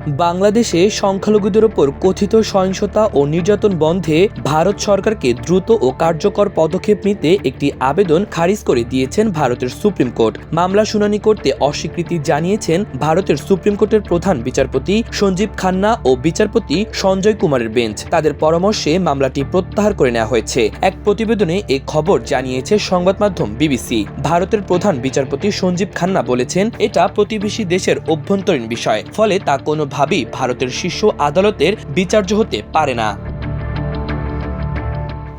বাংলাদেশে সংখ্যালঘুদের ওপর কথিত সহিংসতা ও নির্যাতন বন্ধে ভারত সরকারকে দ্রুত ও কার্যকর পদক্ষেপ নিতে একটি আবেদন খারিজ করে দিয়েছেন ভারতের সুপ্রিম কোর্ট। মামলা শুনানি করতে অস্বীকৃতি জানিয়েছেন ভারতের সুপ্রিম কোর্টের প্রধান বিচারপতি সঞ্জীব খান্না ও বিচারপতি সঞ্জয় কুমারের বেঞ্চ। তাদের পরামর্শে মামলাটি প্রত্যাহার করে নেওয়া হয়েছে। এক প্রতিবেদনে এ খবর জানিয়েছে সংবাদ মাধ্যম বিবিসি। ভারতের প্রধান বিচারপতি সঞ্জীব খান্না বলেছেন, এটা প্রতিবেশী দেশের অভ্যন্তরীণ বিষয়, ফলে তা কোনোভাবেই ভারতের শীর্ষ আদালতের বিচার্য হতে পারে না।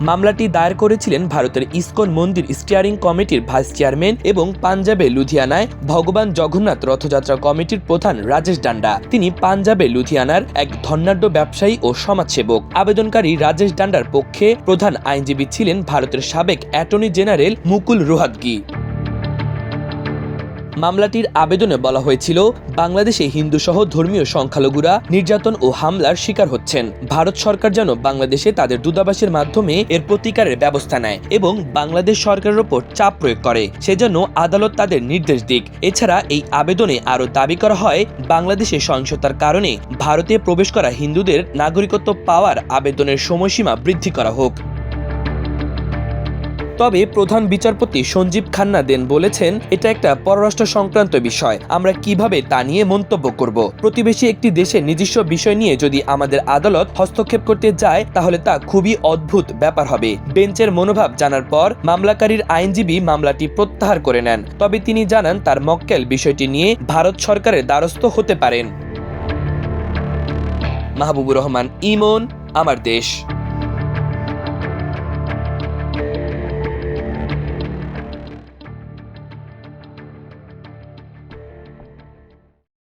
মামলাটি দায়ের করেছিলেন ভারতের ইসকন মন্দির স্টিয়ারিং কমিটির ভাইস চেয়ারম্যান এবং পাঞ্জাবে লুধিয়ানায় ভগবান জগন্নাথ রথযাত্রা কমিটির প্রধান রাজেশ ডান্ডা। তিনি পাঞ্জাবে লুধিয়ানার এক ধনাঢ্য ব্যবসায়ী ও সমাজসেবক। আবেদনকারী রাজেশ ডান্ডার পক্ষে প্রধান আইনজীবী ছিলেন ভারতের সাবেক অ্যাটর্নি জেনারেল মুকুল রোহাতগি। মামলাটির আবেদনে বলা হয়েছিল, বাংলাদেশে হিন্দুসহ ধর্মীয় সংখ্যালঘুরা নির্যাতন ও হামলার শিকার হচ্ছেন। ভারত সরকার যেন বাংলাদেশে তাদের দূতাবাসের মাধ্যমে এর প্রতিকারের ব্যবস্থা নেয় এবং বাংলাদেশ সরকারের ওপর চাপ প্রয়োগ করে, সেজন্য আদালত তাদের নির্দেশ দিক। এছাড়া এই আবেদনে আরও দাবি করা হয়, বাংলাদেশে সহিংসতার কারণে ভারতে প্রবেশ করা হিন্দুদের নাগরিকত্ব পাওয়ার আবেদনের সময়সীমা বৃদ্ধি করা হোক। তবে প্রধান বিচারপতি সঞ্জীব খান্না দেন বলেছেন, এটা একটা পররাষ্ট্র সংক্রান্ত বিষয়, আমরা কিভাবে তা নিয়ে মন্তব্য করব। প্রতিবেশী একটি দেশের নিজস্ব বিষয় নিয়ে যদি আমাদের আদালত হস্তক্ষেপ করতে যায়, তাহলে তা খুবই অদ্ভুত ব্যাপার হবে। বেঞ্চের মনোভাব জানার পর মামলাকারীর আইনজীবী মামলাটি প্রত্যাহার করে নেন। তবে তিনি জানান, তার মক্কেল বিষয়টি নিয়ে ভারত সরকারের দ্বারস্থ হতে পারেন। মাহবুবুর রহমান ইমন, আমার দেশ।